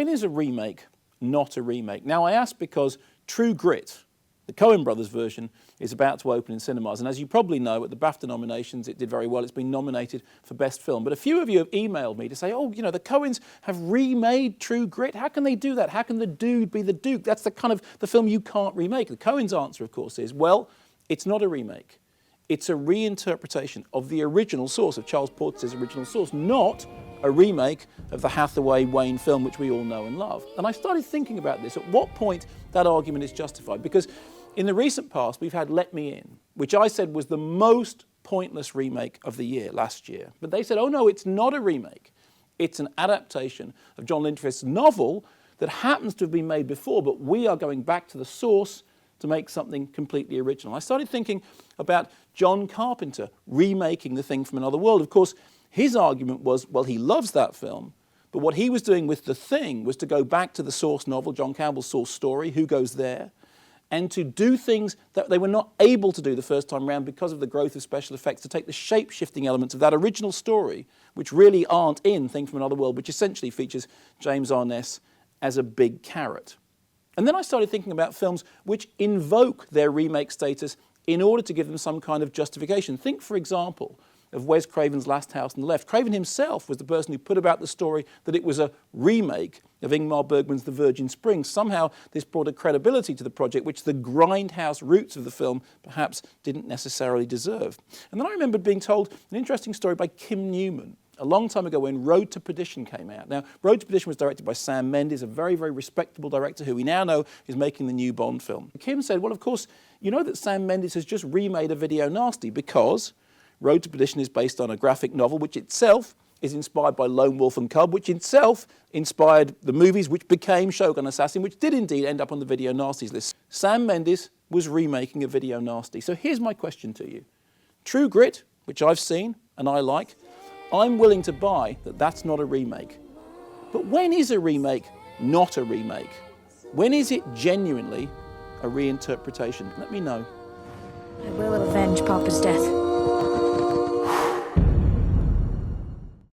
When is a remake not a remake? Now, I ask because True Grit, the Coen brothers version, is about to open in cinemas. And as you probably know, at the BAFTA nominations, it did very well. It's been nominated for Best Film. But a few of you have emailed me to say, oh, you know, the Coens have remade True Grit. How can they do that? How can the dude be the Duke? That's the kind of the film you can't remake. The Coens' answer, of course, is, well, it's not a remake. It's a reinterpretation of the original source, of Charles Portis's original source, not a remake of the Hathaway Wayne film, which we all know and love. And I started thinking about this, at what point that argument is justified. Because in the recent past, we've had Let Me In, which I said was the most pointless remake of the year last year. But they said, oh no, it's not a remake. It's an adaptation of John Lindelof's novel that happens to have been made before, but we are going back to the source to make something completely original. I started thinking about John Carpenter remaking The Thing from Another World. Of course, his argument was, well, he loves that film, but what he was doing with The Thing was to go back to the source novel, John Campbell's source story, Who Goes There, and to do things that they were not able to do the first time around because of the growth of special effects, to take the shape-shifting elements of that original story, which really aren't in Thing from Another World, which essentially features James Arness as a big carrot. And then I started thinking about films which invoke their remake status in order to give them some kind of justification. Think, for example, of Wes Craven's Last House on the Left. Craven himself was the person who put about the story that it was a remake of Ingmar Bergman's The Virgin Springs. Somehow this brought a credibility to the project which the grindhouse roots of the film perhaps didn't necessarily deserve. And then I remembered being told an interesting story by Kim Newman a long time ago when Road to Perdition came out. Now, Road to Perdition was directed by Sam Mendes, a very, very respectable director who we now know is making the new Bond film. Kim said, well, of course, you know that Sam Mendes has just remade a video nasty because Road to Perdition is based on a graphic novel which itself is inspired by Lone Wolf and Cub, which itself inspired the movies which became Shogun Assassin, which did indeed end up on the video nasties list. Sam Mendes was remaking a video nasty. So here's my question to you. True Grit, which I've seen and I like, I'm willing to buy that that's not a remake. But when is a remake not a remake? When is it genuinely a reinterpretation? Let me know. I will avenge Papa's death.